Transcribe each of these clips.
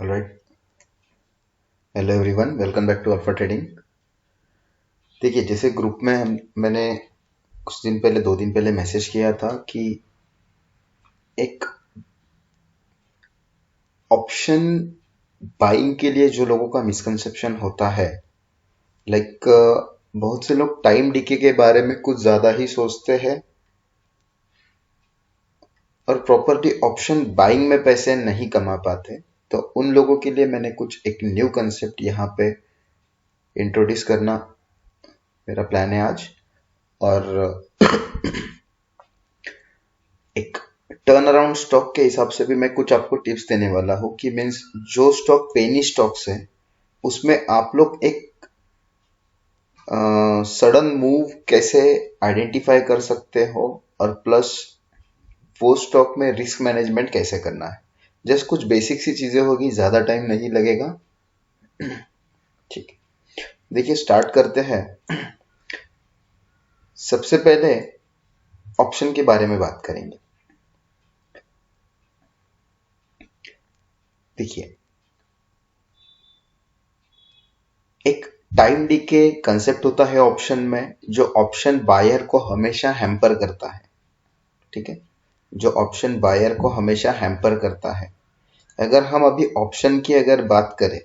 Alright, hello everyone, welcome back to Alpha Trading. देखिए, जैसे group में मैंने कुछ दिन पहले 2 दिन पहले मैसेज किया था कि एक ऑप्शन बाइंग के लिए जो लोगों का मिसकंसेप्शन होता है, लाइक बहुत से लोग टाइम डीके के बारे में कुछ ज़्यादा ही सोचते हैं और प्रॉपरली ऑप्शन बाइंग में पैसे नहीं कमा पाते। तो उन लोगों के लिए मैंने कुछ एक न्यू कंसेप्ट यहाँ पे इंट्रोड्यूस करना मेरा प्लान है आज। और एक टर्न अराउंड स्टॉक के हिसाब से भी मैं कुछ आपको टिप्स देने वाला हूँ कि मीन्स जो स्टॉक पेनी स्टॉक्स है उसमें आप लोग एक सडन मूव कैसे आइडेंटिफाई कर सकते हो और प्लस वो स्टॉक में रिस्क मैनेजमेंट कैसे करना है। जस्ट कुछ बेसिक सी चीजें होगी, ज्यादा टाइम नहीं लगेगा। ठीक है, देखिए स्टार्ट करते हैं। सबसे पहले ऑप्शन के बारे में बात करेंगे। देखिए, एक टाइम डीके कंसेप्ट होता है ऑप्शन में, जो ऑप्शन बायर को हमेशा हैम्पर करता है। ठीक है, जो ऑप्शन बायर को हमेशा हैम्पर करता है। अगर हम अभी ऑप्शन की अगर बात करें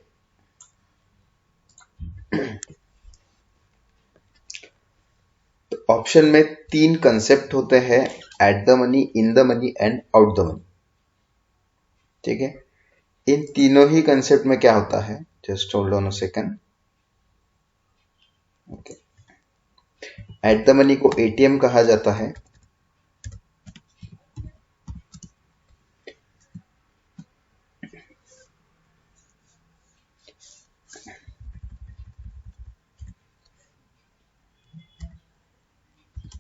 तो ऑप्शन में 3 कंसेप्ट होते हैं: eight the money, in the money and out the money. ठीक है, इन तीनों ही कंसेप्ट में क्या होता है, just hold on a second. Okay, eight the money को एटीएम कहा जाता है।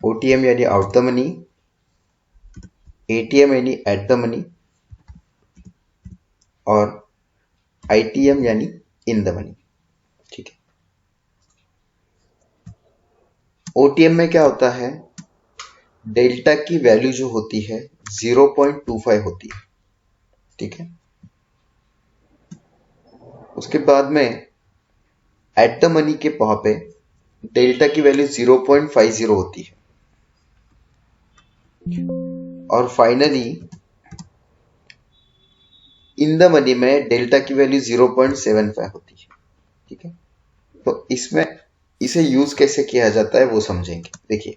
ओटीएम यानी आउट द मनी, एटीएम यानी एट द मनी और आईटीएम यानी इन द मनी। ठीक है, ओटीएम में क्या होता है, डेल्टा की वैल्यू जो होती है 0.25 होती है। ठीक है, उसके बाद में एट द मनी के वहां पे डेल्टा की वैल्यू 0.50 होती है और फाइनली इन द मनी में डेल्टा की वैल्यू 0.75 होती है। ठीक है, तो इसमें इसे यूज कैसे किया जाता है वो समझेंगे। देखिए,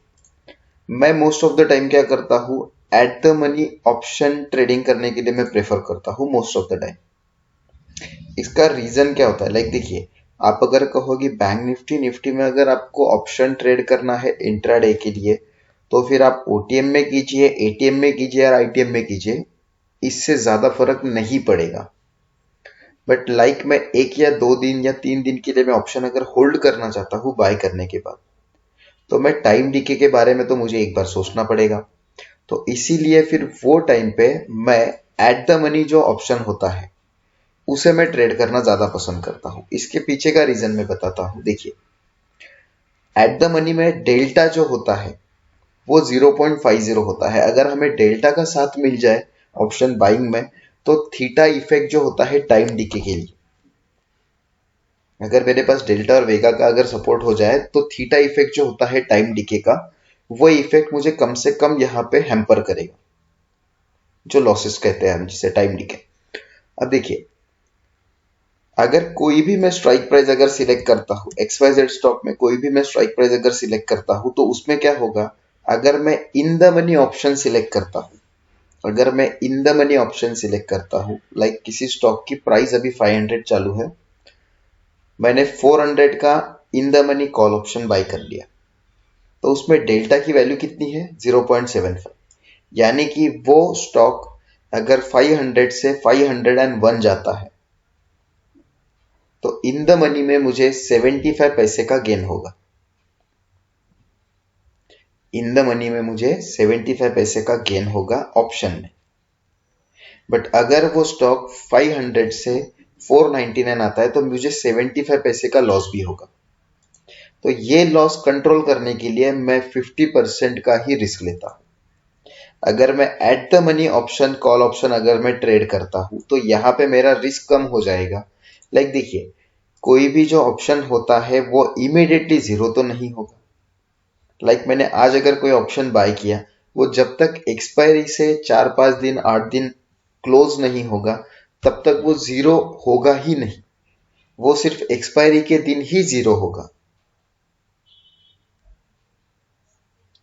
मैं मोस्ट ऑफ द टाइम क्या करता हूँ, eight the money option trading करने के लिए मैं प्रेफर करता हूँ मोस्ट ऑफ द टाइम। इसका रीजन क्या होता है, लाइक देखिए, आप अगर कहोगे बैंक निफ्टी निफ्टी में अगर आपको ऑप्शन ट्रेड करना है इंट्राडे के लिए, तो फिर आप ओटीएम में कीजिए, एटीएम में कीजिए और आईटीएम में कीजिए, इससे ज्यादा फर्क नहीं पड़ेगा। बट लाइक मैं 1 या 2 दिन या 3 दिन के लिए मैं ऑप्शन अगर होल्ड करना चाहता हूँ बाय करने के बाद, तो मैं टाइम डीके के बारे में तो मुझे एक बार सोचना पड़ेगा। तो इसीलिए फिर वो टाइम पे मैं एट द मनी जो ऑप्शन होता है उसे मैं ट्रेड करना ज्यादा पसंद करता हूं। इसके पीछे का रीजन मैं बताता हूं। देखिए, एट द मनी में डेल्टा जो होता है वो 0.50 होता है। अगर हमें डेल्टा का साथ मिल जाए ऑप्शन बाइंग में, तो थीटा इफेक्ट जो होता है टाइम डीके के लिए, अगर मेरे पास डेल्टा और वेगा का अगर सपोर्ट हो जाए तो थीटा इफेक्ट जो होता है टाइम डीके का, वो इफेक्ट मुझे कम से कम यहाँ पे हैम्पर करेगा, जो लॉसेस कहते हैं हम जिसे टाइम डीके। अब देखिए, अगर कोई भी मैं स्ट्राइक प्राइस अगर सिलेक्ट करता हूँ, XYZ स्टॉक में कोई भी मैं स्ट्राइक प्राइस अगर सिलेक्ट करता हूँ, तो उसमें क्या होगा, अगर मैं इन द मनी ऑप्शन सिलेक्ट करता हूँ, अगर मैं इन द मनी ऑप्शन सिलेक्ट करता हूँ, लाइक किसी स्टॉक की प्राइस अभी 500 चालू है, मैंने 400 का in the money call option buy कर लिया, तो उसमें डेल्टा की वैल्यू कितनी है, 0.75। यानी कि वो स्टॉक अगर 500 से 501 जाता है तो इन द मनी में मुझे 75 पैसे का गेन होगा। इन द मनी में मुझे 75 पैसे का गेन होगा ऑप्शन में। बट अगर वो स्टॉक 500 से 499 आता है तो मुझे 75 पैसे का लॉस भी होगा। तो ये लॉस कंट्रोल करने के लिए मैं 50% का ही रिस्क लेता हूं। अगर मैं at the money option call option अगर मैं ट्रेड करता हूं तो यहाँ पे मेरा रिस्क कम हो जाएगा। लाइक देखिए, कोई भी जो ऑप्शन होता है वो इमीडिएटली जीरो तो नहीं होगा। लाइक मैंने आज अगर कोई ऑप्शन बाय किया, वो जब तक एक्सपायरी से 4-5 दिन 8 दिन क्लोज नहीं होगा तब तक वो जीरो होगा ही नहीं। वो सिर्फ एक्सपायरी के दिन ही जीरो होगा।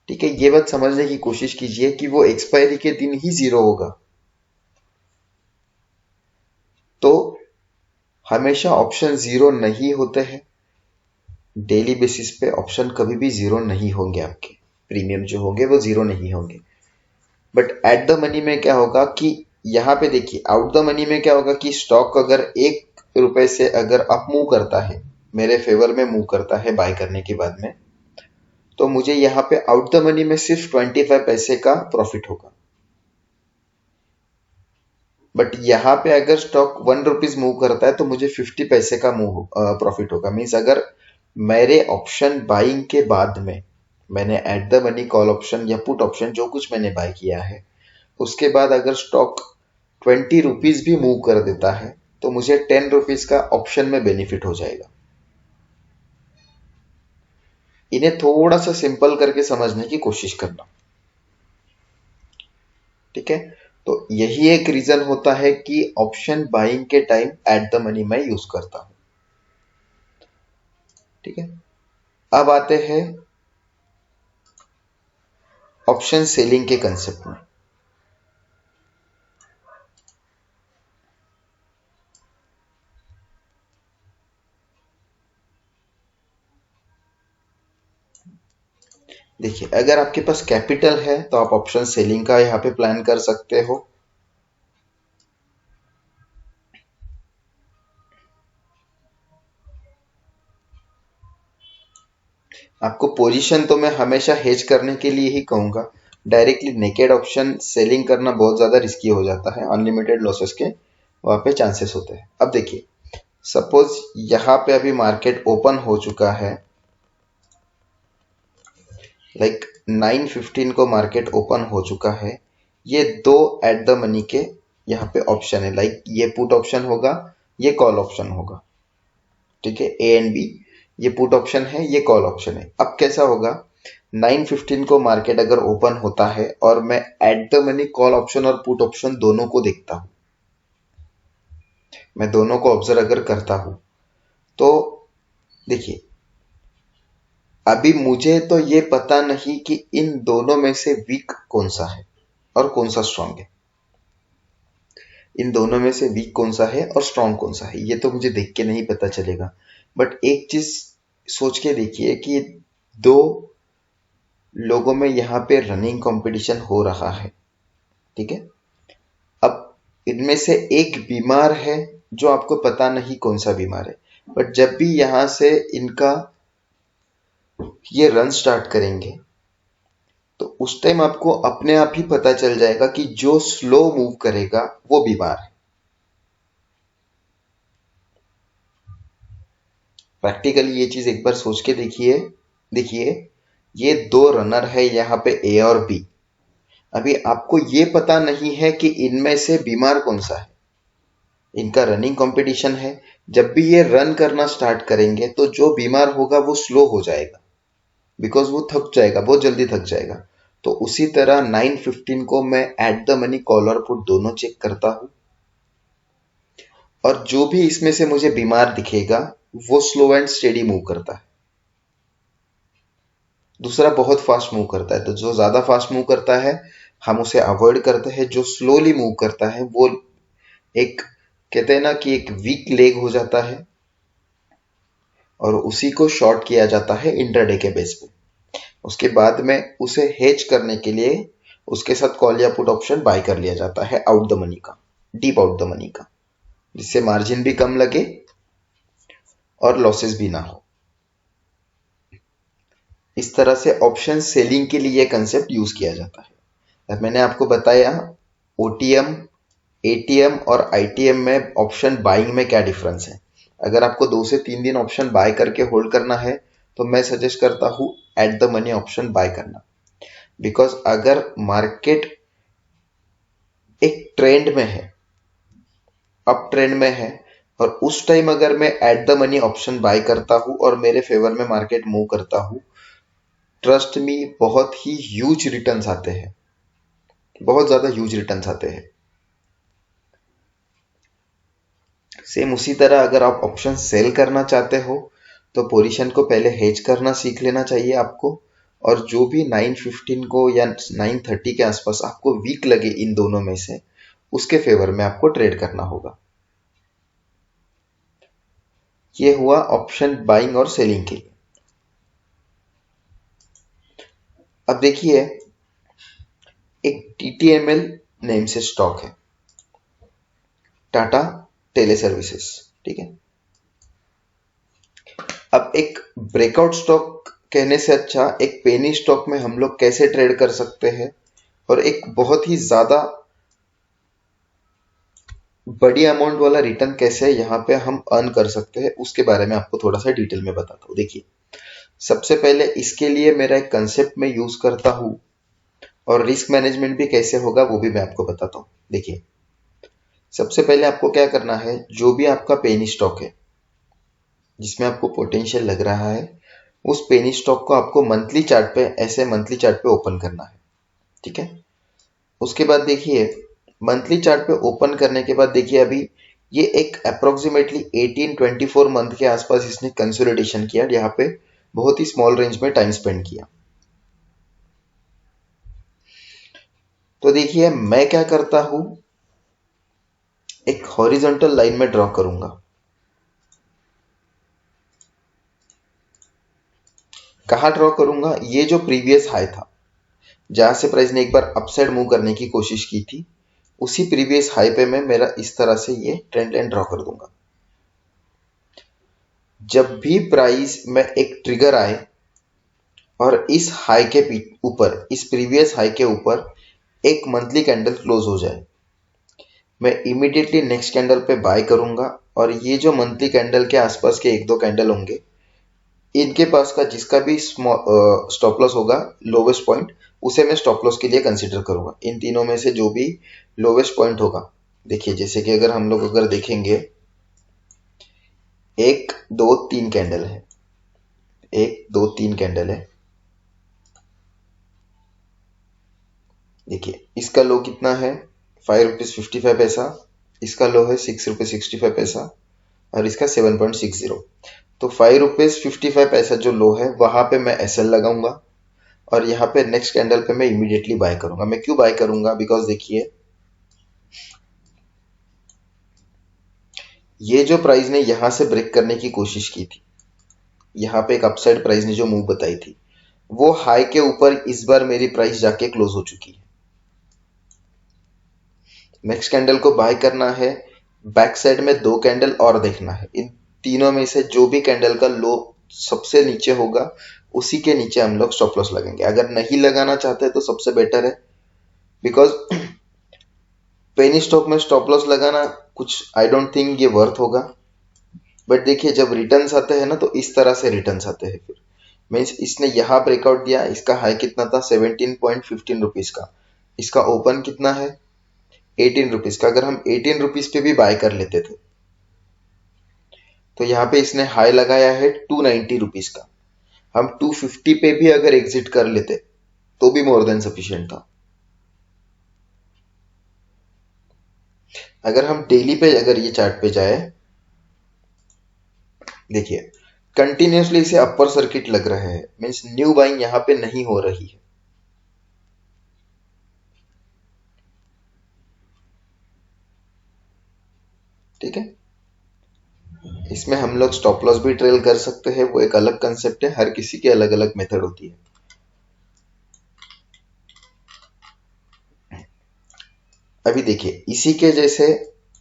ठीक है, ये बात समझने की कोशिश कीजिए कि वो एक्सपायरी के दिन ही जीरो होगा। तो हमेशा ऑप्शन जीरो नहीं होते हैं। डेली बेसिस पे ऑप्शन कभी भी जीरो नहीं होंगे, आपके प्रीमियम जो होंगे वो जीरो नहीं होंगे। बट एट द मनी में क्या होगा कि यहाँ पे देखिए, आउट द मनी में क्या होगा कि स्टॉक अगर 1 रुपए से अगर अप मूव करता है, मेरे फेवर में मूव करता है बाय करने के बाद में, तो मुझे यहाँ पे आउट द मनी में सिर्फ 25 पैसे का प्रॉफिट होगा। बट यहाँ पे अगर स्टॉक 1 रुपीज मूव करता है तो मुझे 50 पैसे का मूव प्रॉफिट होगा। मीन्स अगर मेरे ऑप्शन बाइंग के बाद में मैंने eight the money call option या पुट ऑप्शन जो कुछ मैंने बाय किया है, उसके बाद अगर स्टॉक 20 रुपीज भी मूव कर देता है तो मुझे 10 रुपीज का ऑप्शन में बेनिफिट हो जाएगा। इन्हें थोड़ा सा सिंपल करके समझने की कोशिश करना। ठीक है, तो यही एक रीजन होता है कि ऑप्शन बाइंग के टाइम एट द मनी मैं यूज करता हूं। ठीक है, अब आते हैं ऑप्शन सेलिंग के कंसेप्ट में। देखिए, अगर आपके पास कैपिटल है तो आप ऑप्शन सेलिंग का यहाँ पे प्लान कर सकते हो। आपको पोजीशन तो मैं हमेशा हेज करने के लिए ही कहूंगा। डायरेक्टली नेकेड ऑप्शन सेलिंग करना बहुत ज्यादा रिस्की हो जाता है, अनलिमिटेड लॉसेस के वहां पे चांसेस होते हैं। अब देखिए, सपोज यहाँ पे अभी मार्केट ओपन हो चुका है, लाइक 9:15 को मार्केट ओपन हो चुका है। ये दो एट द मनी के यहाँ पे ऑप्शन है, लाइक ये पुट ऑप्शन होगा, ये कॉल ऑप्शन होगा। ठीक है, ए एंड बी, ये पुट ऑप्शन है, ये कॉल ऑप्शन है। अब कैसा होगा, 9:15 को मार्केट अगर ओपन होता है और मैं at the money call option और पुट ऑप्शन दोनों को देखता हूं, मैं दोनों को ऑब्जर्व अगर करता हूं, तो देखिए, अभी मुझे तो ये पता नहीं कि इन दोनों में से वीक कौन सा है और कौन सा स्ट्रांग है। इन दोनों में से वीक कौन सा है और स्ट्रांग कौन सा है, ये तो मुझे देख के नहीं पता चलेगा। बट एक चीज सोच के देखिए कि दो लोगों में यहाँ पे रनिंग कंपटीशन हो रहा है। ठीक है, अब इनमें से एक बीमार है जो आपको पता नहीं कौन सा बीमार है, बट जब भी यहां से इनका ये रन स्टार्ट करेंगे तो उस टाइम आपको अपने आप ही पता चल जाएगा कि जो स्लो मूव करेगा वो बीमार है। प्रैक्टिकली ये चीज एक बार सोच के देखिए। देखिए, ये दो रनर है यहाँ पे ए और बी। अभी आपको ये पता नहीं है कि इनमें से बीमार कौन सा है। इनका रनिंग कंपटीशन है, जब भी ये रन करना स्टार्ट करेंगे तो जो बीमार होगा वो स्लो हो जाएगा, बिकॉज वो थक जाएगा, बहुत जल्दी थक जाएगा। तो उसी तरह 9:15 को मैं एट द मनी कॉल और पुट दोनों चेक करता हूं, और जो भी इसमें से मुझे बीमार दिखेगा वो स्लो एंड स्टेडी मूव करता है। दूसरा बहुत फास्ट मूव करता है, तो जो ज्यादा फास्ट मूव करता है हम उसे अवॉइड करते हैं। जो स्लोली मूव करता है वो एक, कहते हैं ना कि एक वीक लेग हो जाता है, और उसी को शॉर्ट किया जाता है इंट्राडे के बेस पे। उसके बाद में उसे हेज करने के लिए उसके साथ कॉल या पुट ऑप्शन बाय कर लिया जाता है आउट द मनी का, डीप आउट द मनी का, जिससे मार्जिन भी कम लगे और लॉसेस भी ना हो। इस तरह से ऑप्शन सेलिंग के लिए कंसेप्ट यूज किया जाता है। अब मैंने आपको बताया ओटीएम, एटीएम और आईटीएम में ऑप्शन बाइंग में क्या डिफरेंस है। अगर आपको 2 से 3 दिन ऑप्शन बाय करके होल्ड करना है तो मैं सजेस्ट करता हूं at the money option buy करना। बिकॉज अगर मार्केट एक ट्रेंड में है, अप ट्रेंड में है, और उस टाइम अगर मैं at the money option buy करता हूं और मेरे फेवर में मार्केट मूव करता हूं, ट्रस्ट मी बहुत ही ह्यूज रिटर्न्स आते हैं, बहुत ज्यादा ह्यूज रिटर्न्स आते हैं। सेम उसी तरह अगर आप ऑप्शन सेल करना चाहते हो तो पोजीशन को पहले हेज करना सीख लेना चाहिए आपको, और जो भी 915 को या 930 के आसपास आपको वीक लगे इन दोनों में से, उसके फेवर में आपको ट्रेड करना होगा। ये हुआ ऑप्शन बाइंग और सेलिंग के लिए। अब देखिए, एक टीटीएमएल नेम से स्टॉक है, टाटा टेली सर्विसेज, ठीक है। अब एक ब्रेकआउट स्टॉक कहने से अच्छा एक पेनी स्टॉक में हम लोग कैसे ट्रेड कर सकते हैं और एक बहुत ही ज्यादा बड़ी अमाउंट वाला रिटर्न कैसे यहाँ पे हम अर्न कर सकते हैं, उसके बारे में आपको थोड़ा सा डिटेल में बताता हूँ। देखिए, सबसे पहले इसके लिए मेरा एक कंसेप्ट में यूज करता हूँ, और रिस्क मैनेजमेंट भी कैसे होगा वो भी मैं आपको बताता हूँ। देखिए, सबसे पहले आपको क्या करना है, जो भी आपका पेनी स्टॉक है जिसमें आपको पोटेंशियल लग रहा है, उस पेनी स्टॉक को आपको मंथली चार्ट पे, ऐसे मंथली चार्ट पे ओपन करना है, ठीक है। उसके बाद देखिए, मंथली चार्ट पे ओपन करने के बाद देखिए, अभी ये एक अप्रोक्सीमेटली 18-24 मंथ के आसपास इसने कंसोलिडेशन किया, यहाँ पे बहुत ही स्मॉल रेंज में टाइम स्पेंड किया। तो देखिए, मैं क्या करता हूं, एक हॉरिजॉन्टल लाइन में ड्रॉ करूंगा। कहां ड्रॉ करूंगा, ये जो प्रीवियस हाई था जहां से प्राइस ने एक बार अपसाइड मूव करने की कोशिश की थी, उसी प्रीवियस हाई पे मैं मेरा इस तरह से ये ट्रेंड लाइन ड्रॉ कर दूंगा। जब भी प्राइस में एक ट्रिगर आए और इस हाई के ऊपर, इस प्रीवियस हाई के ऊपर एक मंथली कैंडल क्लोज हो जाए, मैं इमीडिएटली नेक्स्ट कैंडल पे बाय करूंगा, और ये जो मंथली कैंडल के आसपास के एक दो कैंडल होंगे, इनके पास का जिसका भी स्टॉप लॉस होगा, लोवेस्ट पॉइंट, उसे मैं स्टॉप लॉस के लिए कंसीडर करूंगा। इन तीनों में से जो भी लोवेस्ट पॉइंट होगा, देखिए जैसे कि अगर हम लोग अगर देखेंगे, एक दो तीन कैंडल है, एक दो तीन कैंडल है, देखिए इसका लो कितना है, 5 रुपीज 55 पैसा, इसका लो है 6 रुपये 65 पैसा, और इसका 7.60। तो 5 रुपीज 55 पैसा जो लो है, वहां पे मैं एसएल लगाऊंगा, और यहाँ पे नेक्स्ट कैंडल पे मैं इमीडिएटली बाय करूंगा। मैं क्यों बाय करूंगा, बिकॉज देखिए, ये जो प्राइस ने यहां से ब्रेक करने की कोशिश की थी, यहाँ पे एक अपसाइड प्राइस ने जो मूव बताई थी, वो हाई के ऊपर इस बार मेरी प्राइस जाके क्लोज हो चुकी है। नेक्स्ट कैंडल को बाय करना है, बैक साइड में दो कैंडल और देखना है, इन तीनों में से जो भी कैंडल का लो सबसे नीचे होगा, उसी के नीचे हम लोग स्टॉप लॉस लगेंगे। अगर नहीं लगाना चाहते तो सबसे बेटर है, बिकॉज पेनी स्टॉक में स्टॉप लॉस लगाना कुछ आई डोंट थिंक ये वर्थ होगा। बट देखिए, जब रिटर्न्स आते हैं ना, तो इस तरह से रिटर्न्स आते हैं। फिर मीन्स इसने यहाँ ब्रेकआउट दिया, इसका हाई कितना था, 17.15 रुपीज का, इसका ओपन कितना है, 18 रुपीज का। अगर हम 18 रुपीज पे भी बाय कर लेते थे, तो यहाँ पे इसने हाई लगाया है 290 रुपीज का, हम 250 पे भी अगर एग्जिट कर लेते तो भी मोर देन सफिशिएंट था। अगर हम डेली पे अगर ये चार्ट पे जाए, देखिए कंटिन्यूसली इसे अपर सर्किट लग रहा है, मीन्स न्यू बाइंग यहाँ पे नहीं हो रही है, ठीक है। इसमें हम लोग स्टॉप लॉस भी ट्रेल कर सकते हैं, वो एक अलग कंसेप्ट है, हर किसी की अलग अलग मेथड होती है। अभी देखिए, इसी के जैसे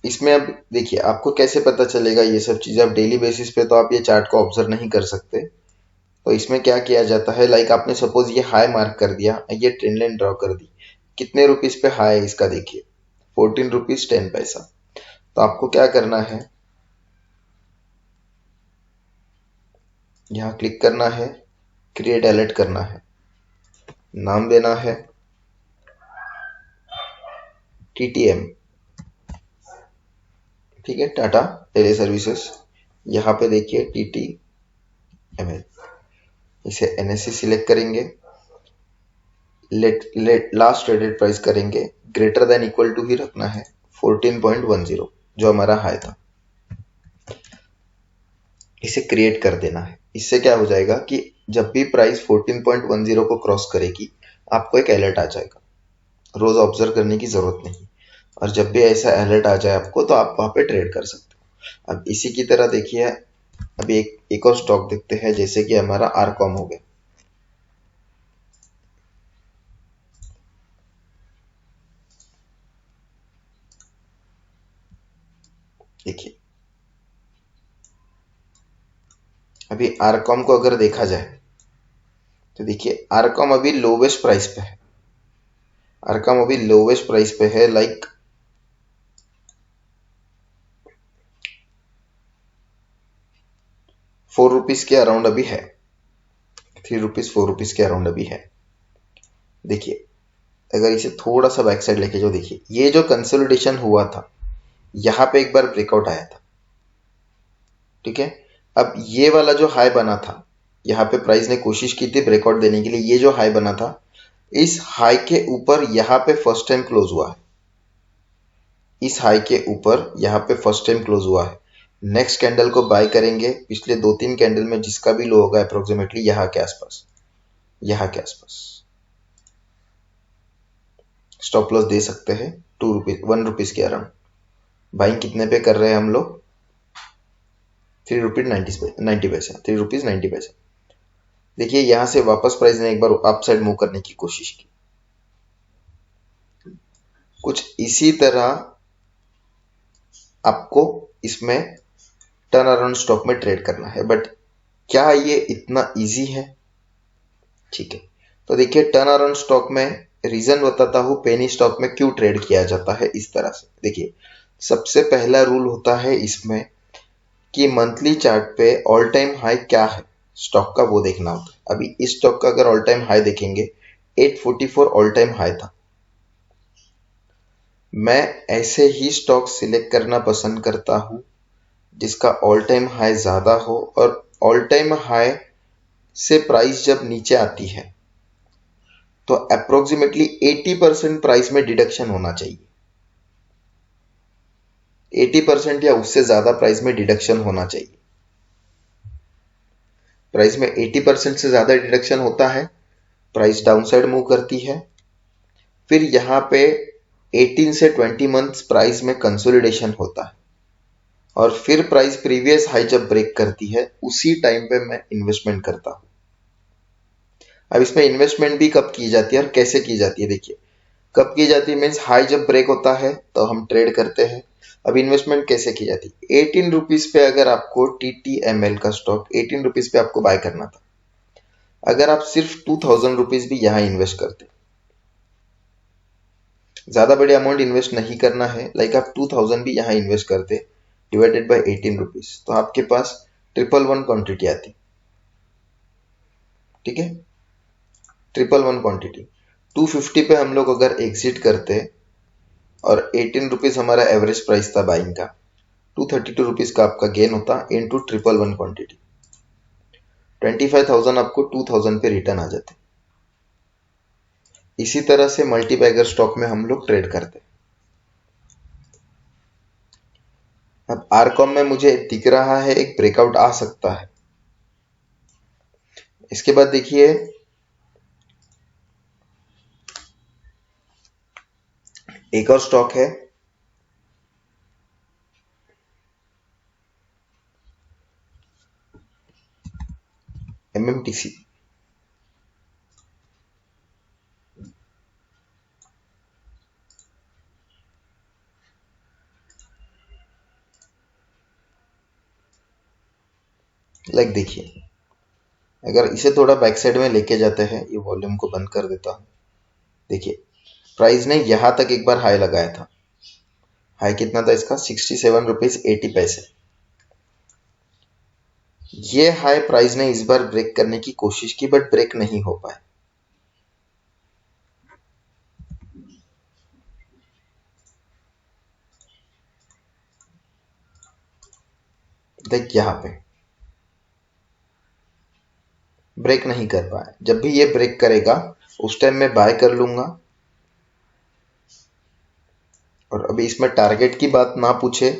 इसमें अब देखिए, आपको कैसे पता चलेगा ये सब चीजें, आप डेली बेसिस पे तो आप ये चार्ट को ऑब्जर्व नहीं कर सकते। तो इसमें क्या किया जाता है, लाइक आपने सपोज ये हाई मार्क कर दिया, ये ट्रेंड लाइन ड्रॉ कर दी, कितने रुपीज पे हाई है इसका, देखिए 14 रुपीज 10 पैसा। तो आपको क्या करना है, यहाँ क्लिक करना है, क्रिएट अलर्ट करना है, नाम देना है TTM, ठीक है, टाटा टेली सर्विसेज। यहाँ पे देखिए TTML, इसे NSE सिलेक्ट करेंगे, लेट लास्ट ट्रेडेड प्राइस करेंगे, ग्रेटर देन इक्वल टू ही रखना है 14.10 जो हमारा हाई था, इसे क्रिएट कर देना है। इससे क्या हो जाएगा कि जब भी प्राइस 14.10 को क्रॉस करेगी आपको एक अलर्ट आ जाएगा, रोज ऑब्जर्व करने की जरूरत नहीं, और जब भी ऐसा अलर्ट आ जाए आपको तो आप वहां पे ट्रेड कर सकते हो। अब इसी की तरह देखिए, अभी एक और स्टॉक देखते हैं, जैसे कि हमारा आरकॉम हो गया। देखिए अभी आरकॉम को अगर देखा जाए तो देखिए आरकॉम अभी लोवेस्ट प्राइस पे है, आरकॉम अभी लोवेस्ट प्राइस पे है, लाइक ₹4 के अराउंड अभी है, ₹3 ₹4 के अराउंड अभी है। देखिए अगर इसे थोड़ा सा बैक साइड लेके जाओ, देखिए ये जो कंसोलिडेशन हुआ था यहाँ पे एक बार ब्रेकआउट आया था, ठीक है। अब ये वाला जो हाई बना था, यहाँ पे प्राइस ने कोशिश की थी ब्रेकआउट देने के लिए, ये जो हाई बना था इस हाई के ऊपर यहाँ पे फर्स्ट टाइम क्लोज हुआ है, इस हाई के ऊपर यहाँ पे फर्स्ट टाइम क्लोज हुआ है। नेक्स्ट कैंडल को बाय करेंगे, पिछले 2-3 कैंडल में जिसका भी लो होगा अप्रोक्सीमेटली यहाँ के आसपास, यहाँ के आसपास स्टॉप लॉस दे सकते हैं ₹1 के अराउंड। बाइंग कितने पे कर रहे हैं हम लोग? ₹3.90, ₹3.90। देखिए यहां से वापस प्राइस ने एक बार अप साइड मूव करने की कोशिश की, कुछ इसी तरह आपको इसमें टर्न अराउंड स्टॉक में ट्रेड करना है। बट क्या ये इतना इजी है? ठीक है, तो देखिए टर्न अराउंड स्टॉक में रीजन बताता हूं पेनी स्टॉक में क्यों ट्रेड किया जाता है इस तरह से। देखिए सबसे पहला रूल होता है इसमें कि मंथली चार्ट पे ऑल टाइम हाई क्या है स्टॉक का, वो देखना होता है। अभी इस स्टॉक का अगर ऑल टाइम हाई देखेंगे 844 ऑल टाइम हाई था। मैं ऐसे ही स्टॉक सिलेक्ट करना पसंद करता हूं जिसका ऑल टाइम हाई ज्यादा हो, और ऑल टाइम हाई से प्राइस जब नीचे आती है तो अप्रोक्सीमेटली 80% प्राइस में डिडक्शन होना चाहिए, 80% या उससे ज्यादा प्राइस में डिडक्शन होना चाहिए। प्राइस में 80% से ज्यादा डिडक्शन होता है, प्राइस डाउनसाइड मूव करती है, फिर यहाँ पे 18 से 20 मंथ्स प्राइस में कंसोलिडेशन होता है, और फिर प्राइस प्रीवियस हाई जब ब्रेक करती है उसी टाइम पे मैं इन्वेस्टमेंट करता हूं। अब इसमें इन्वेस्टमेंट भी कब की जाती है और कैसे की जाती है? देखिए कब की जाती है मीन्स हाई जब ब्रेक होता है तो हम ट्रेड करते हैं। अब इन्वेस्टमेंट कैसे की जाती है? ₹18 पे अगर आपको TTML का स्टॉक ₹18 पे आपको बाय करना था, अगर आप सिर्फ ₹2000 भी यहाँ इन्वेस्ट करते, ज्यादा बड़े अमाउंट इन्वेस्ट नहीं करना है, लाइक आप 2000 भी यहाँ इन्वेस्ट करते डिवाइडेड बाय ₹18, तो आपके पास 111 क्वांटिटी आती, ठीक है, 111 क्वांटिटी। 250 पे हम लोग अगर एग्जिट करते और ₹18 हमारा एवरेज प्राइस था बाइंग का, ₹232 का आपका गेन होता इनटू 111 क्वांटिटी, 25,000 आपको 2000 पे रिटर्न आ जाते। इसी तरह से मल्टीबैगर स्टॉक में हम लोग ट्रेड करते। अब आरकॉम में मुझे दिख रहा है एक ब्रेकआउट आ सकता है। इसके बाद देखिए एक और स्टॉक है MMTC। लाइक देखिए अगर इसे थोड़ा बैक साइड में लेके जाते हैं, ये वॉल्यूम को बंद कर देता हूं। देखिए प्राइस ने यहां तक एक बार हाई लगाया था, हाई कितना था इसका? ₹67.80। ये हाई प्राइस ने इस बार ब्रेक करने की कोशिश की बट ब्रेक नहीं हो पाए। देख यहां पे ब्रेक नहीं कर पाया, जब भी ये ब्रेक करेगा उस टाइम मैं बाय कर लूंगा। और अभी इसमें टारगेट की बात ना पूछे,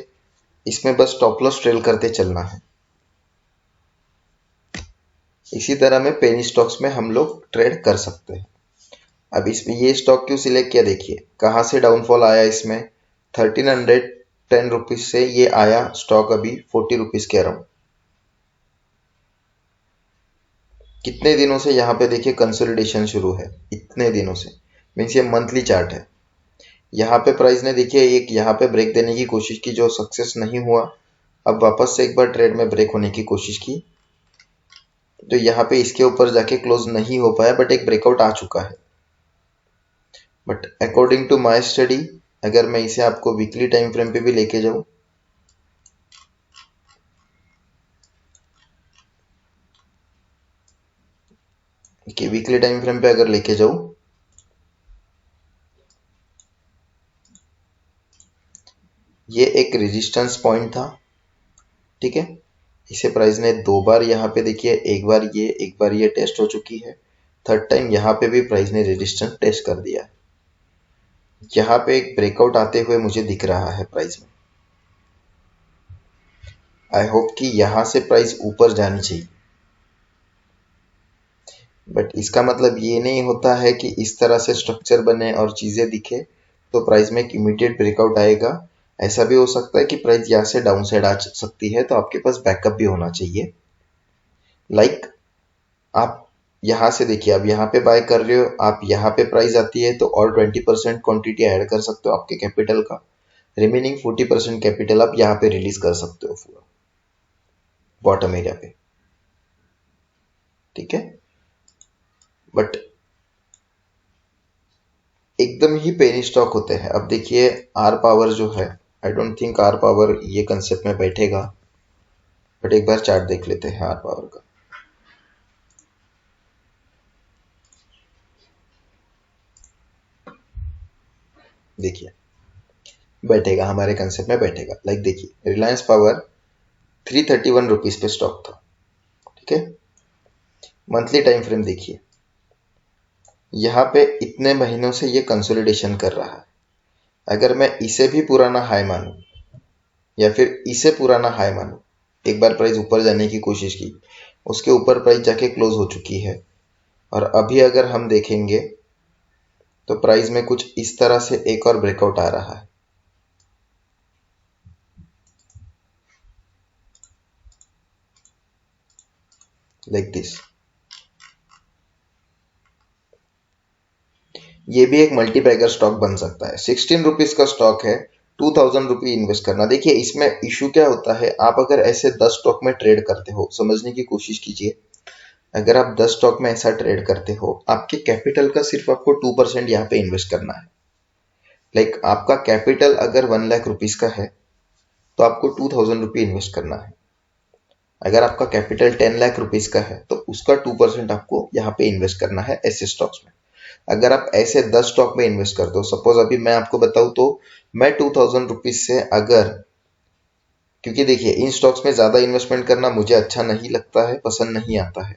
इसमें बस स्टॉप लॉस ट्रेल करते चलना है। इसी तरह में पेनी स्टॉक्स में हम लोग ट्रेड कर सकते हैं। अब इसमें ये स्टॉक क्यों सिलेक्ट किया, देखिए कहां से डाउनफॉल आया इसमें। 1310 रुपीज से ये आया स्टॉक अभी 40 रुपीज के अराउंड। कितने दिनों से यहाँ पे देखिए कंसोलिडेशन शुरू है, इतने दिनों से, मीन्स ये मंथली चार्ट है। यहाँ पे प्राइस ने देखिए एक यहाँ पे ब्रेक देने की कोशिश की जो सक्सेस नहीं हुआ। अब वापस से एक बार ट्रेड में ब्रेक होने की कोशिश की, तो यहाँ पे इसके ऊपर जाके क्लोज नहीं हो पाया, बट एक ब्रेकआउट आ चुका है। But according to my study, अगर मैं इसे आपको वीकली टाइम फ्रेम पे भी लेके जाऊं, कि वीकली टाइम फ्रेम पे अगर लेके जाऊं, ये एक रेजिस्टेंस पॉइंट था, ठीक है। इसे प्राइस ने दो बार यहाँ पे देखिए, एक बार ये टेस्ट हो चुकी है, थर्ड टाइम यहाँ पे भी प्राइस ने रेजिस्टेंस टेस्ट कर दिया है। यहाँ पे एक ब्रेकआउट आते हुए मुझे दिख रहा है प्राइस में। आई होप कि यहाँ से प्राइस ऊपर जानी चाहिए, बट इसका मतलब ये नहीं होता है कि इस तरह से स्ट्रक्चर बने और चीजें दिखे तो प्राइस में एक इमीडिएट ब्रेकआउट आएगा। ऐसा भी हो सकता है कि प्राइस यहाँ से डाउन साइड आ सकती है, तो आपके पास बैकअप भी होना चाहिए। लाइक आप यहाँ से देखिए, आप यहाँ पे बाय कर रहे हो, आप यहाँ पे प्राइस आती है तो और 20% क्वांटिटी ऐड कर सकते हो आपके कैपिटल का। रिमेनिंग 40% कैपिटल आप यहाँ पे रिलीज कर सकते हो पूरा बॉटम एरिया पे, ठीक है। बट एकदम ही पेनी स्टॉक होते हैं। अब देखिए आर पावर जो है, I don't think R power ये कंसेप्ट में बैठेगा, बट एक बार चार्ट देख लेते हैं आर पावर का। देखिए बैठेगा, हमारे कंसेप्ट में बैठेगा। लाइक देखिए रिलायंस पावर 331 रुपीज पे स्टॉक था, ठीक है। मंथली टाइम फ्रेम देखिए, यहाँ पे इतने महीनों से ये कंसोलिडेशन कर रहा है। अगर मैं इसे भी पुराना हाई मानूं या फिर इसे पुराना हाई मानूं, एक बार प्राइस ऊपर जाने की कोशिश की, उसके ऊपर प्राइस जाके क्लोज हो चुकी है, और अभी अगर हम देखेंगे तो प्राइस में कुछ इस तरह से एक और ब्रेकआउट आ रहा है। Like this. ये भी एक मल्टीबैगर स्टॉक बन सकता है। 16 रुपीज का स्टॉक है, 2000 रुपी इन्वेस्ट करना। देखिए इसमें इशू क्या होता है, आप अगर ऐसे 10 स्टॉक में ट्रेड करते हो, समझने की कोशिश कीजिए। अगर आप 10 स्टॉक में ऐसा ट्रेड करते हो, आपके कैपिटल का सिर्फ आपको 2% यहाँ पे इन्वेस्ट करना है। लाइक आपका कैपिटल अगर 1 लाख रुपीज का है तो आपको 2000 रुपी इन्वेस्ट करना है। अगर आपका कैपिटल 10 लाख रुपीज का है तो उसका 2% आपको यहाँ पे इन्वेस्ट करना है ऐसे स्टॉक्स में। अगर आप ऐसे 10 स्टॉक में इन्वेस्ट करते हो, सपोज अभी मैं आपको बताऊं तो मैं 2000 रुपीज से अगर, क्योंकि देखिए इन स्टॉक्स में ज्यादा इन्वेस्टमेंट करना मुझे अच्छा नहीं लगता है, पसंद नहीं आता है,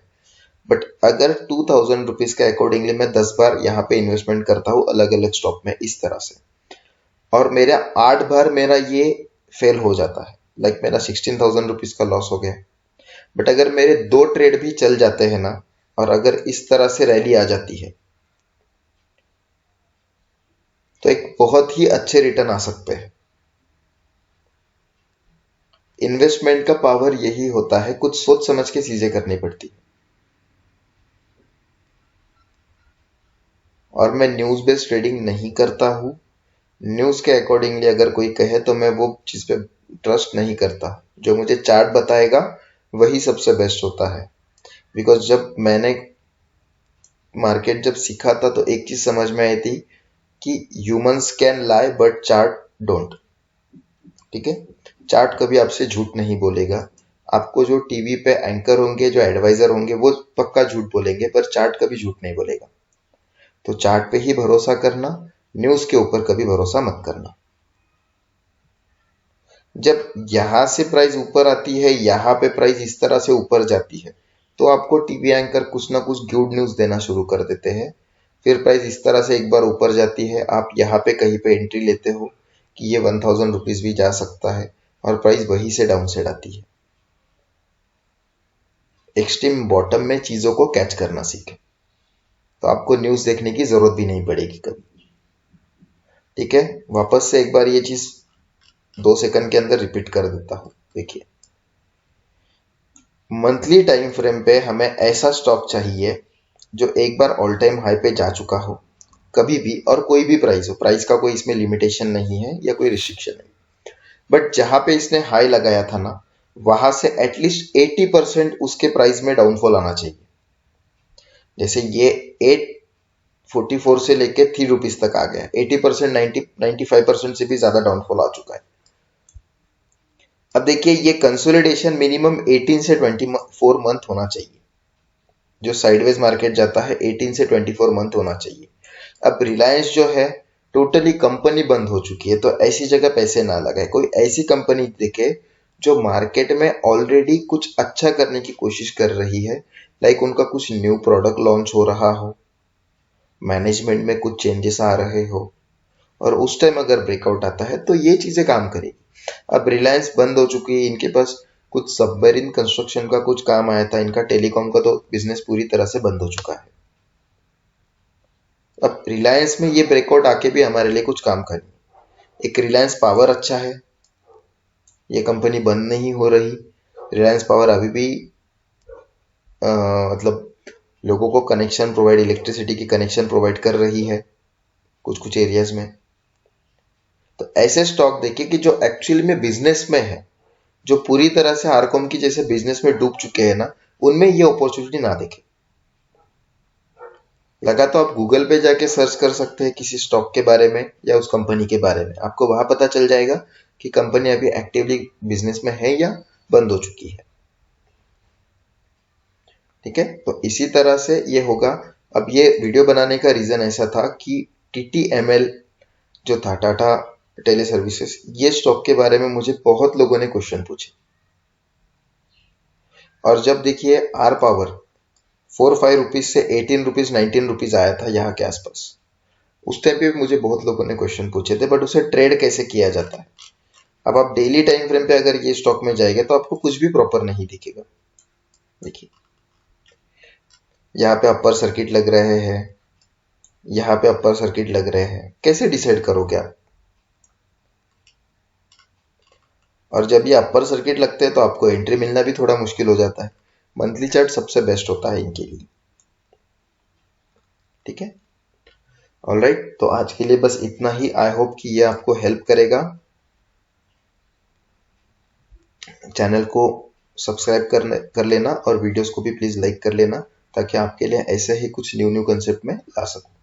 बट अगर 2000 रुपीज के अकॉर्डिंगली मैं 10 बार यहाँ पे इन्वेस्टमेंट करता हूँ अलग अलग स्टॉक में इस तरह से, और मेरा 8 बार मेरा ये फेल हो जाता है, लाइक मेरा 16,000 रुपीज का लॉस हो गया। बट अगर मेरे दो ट्रेड भी चल जाते हैं ना, और अगर इस तरह से रैली आ जाती है, तो एक बहुत ही अच्छे रिटर्न आ सकते हैं। इन्वेस्टमेंट का पावर यही होता है, कुछ सोच समझ के चीजें करनी पड़ती। और मैं न्यूज बेस्ड ट्रेडिंग नहीं करता हूं। न्यूज के अकॉर्डिंगली अगर कोई कहे तो मैं वो चीज पे ट्रस्ट नहीं करता। जो मुझे चार्ट बताएगा वही सबसे बेस्ट होता है। बिकॉज जब मैंने मार्केट जब सीखा था तो एक चीज समझ में आई थी कि humans can lie but chart don't, ठीक है। चार्ट कभी आपसे झूठ नहीं बोलेगा। आपको जो टीवी पे एंकर होंगे, जो एडवाइजर होंगे, वो पक्का झूठ बोलेंगे, पर चार्ट कभी झूठ नहीं बोलेगा। तो चार्ट पे ही भरोसा करना, न्यूज के ऊपर कभी भरोसा मत करना। जब यहां से प्राइस ऊपर आती है, यहाँ पे प्राइस इस तरह से ऊपर जाती है, तो आपको टीवी एंकर कुछ ना कुछ गुड न्यूज देना शुरू कर देते हैं। फिर प्राइस इस तरह से एक बार ऊपर जाती है, आप यहाँ पे कहीं पे एंट्री लेते हो कि ये 1000 रुपीज भी जा सकता है, और प्राइस वहीं से डाउन साइड आती है। एक्सट्रीम बॉटम में चीजों को कैच करना सीखें, तो आपको न्यूज देखने की जरूरत भी नहीं पड़ेगी कभी। ठीक है, वापस से एक बार ये चीज 2 सेकंड के अंदर रिपीट कर देता हूं। देखिए, मंथली टाइम फ्रेम पे हमें ऐसा स्टॉक चाहिए जो एक बार ऑल टाइम हाई पे जा चुका हो, कभी भी, और कोई भी प्राइस हो, प्राइस का कोई इसमें लिमिटेशन नहीं है या कोई रिस्ट्रिक्शन नहीं, बट जहां पे इसने हाई लगाया था ना, वहां से एटलीस्ट 80% उसके प्राइस में डाउनफॉल आना चाहिए। जैसे ये 844 से लेके 3 रुपीज तक आ गया, 80%, 95% से भी ज्यादा डाउनफॉल आ चुका है। अब देखिए, ये कंसोलिडेशन मिनिमम 18 से 24 मंथ होना चाहिए। जो साइडवेज मार्केट जाता है 18 से 24 मंथ होना चाहिए। अब रिलायंस जो है, टोटली कंपनी बंद हो चुकी है, तो ऐसी जगह पैसे ना लगाए। कोई ऐसी कंपनी देखे जो मार्केट में ऑलरेडी कुछ अच्छा करने की कोशिश कर रही है, लाइक उनका कुछ न्यू प्रोडक्ट लॉन्च हो रहा हो, मैनेजमेंट में कुछ चेंजेस आ रहे हो, और उस टाइम अगर ब्रेकआउट आता है तो ये चीजें काम करेगी। अब रिलायंस बंद हो चुकी है, इनके पास कुछ सबमरीन कंस्ट्रक्शन का कुछ काम आया था, इनका टेलीकॉम का तो बिजनेस पूरी तरह से बंद हो चुका है। अब रिलायंस में ये ब्रेकआउट आके भी हमारे लिए कुछ काम करें। एक रिलायंस पावर अच्छा है, ये कंपनी बंद नहीं हो रही, रिलायंस पावर अभी भी मतलब लोगों को कनेक्शन प्रोवाइड, इलेक्ट्रिसिटी की कनेक्शन प्रोवाइड कर रही है कुछ कुछ एरियाज में। तो ऐसे स्टॉक देखिए कि जो एक्चुअली में बिजनेस में है, जो पूरी तरह से आरकॉम की जैसे बिजनेस में डूब चुके हैं ना, उनमें ये अपॉर्चुनिटी ना देखें। लगा तो आप गूगल पे जाके सर्च कर सकते हैं किसी स्टॉक के बारे में या उस कंपनी के बारे में, आपको वहां पता चल जाएगा कि कंपनी अभी एक्टिवली बिजनेस में है या बंद हो चुकी है। ठीक है, तो इसी तरह से ये होगा। अब ये वीडियो बनाने का रीजन ऐसा था कि TTML जो था, टाटा टेली सर्विसेज, ये स्टॉक के बारे में मुझे बहुत लोगों ने क्वेश्चन पूछे। और जब देखिए आर पावर 4-5 रुपीज से 18 रुपीज 19 रुपीज आया था यहाँ के आसपास, उस टाइम पे भी मुझे बहुत लोगों ने क्वेश्चन पूछे थे, बट उसे ट्रेड कैसे किया जाता है। अब आप डेली टाइम फ्रेम पे अगर ये स्टॉक में जाएंगे तो आपको कुछ भी प्रॉपर नहीं दिखेगा। देखिए, यहाँ पे अपर सर्किट लग रहे हैं, यहाँ पे अपर सर्किट लग रहे हैं, कैसे डिसाइड करोगे आप। और जब ये अपर सर्किट लगते हैं तो आपको एंट्री मिलना भी थोड़ा मुश्किल हो जाता है। मंथली चार्ट सबसे बेस्ट होता है इनके लिए। ठीक है, ऑलराइट, तो आज के लिए बस इतना ही। आई होप कि ये आपको हेल्प करेगा। चैनल को सब्सक्राइब कर लेना, और वीडियोस को भी प्लीज लाइक कर लेना, ताकि आपके लिए ऐसे ही कुछ न्यू कंसेप्ट में ला सकूं।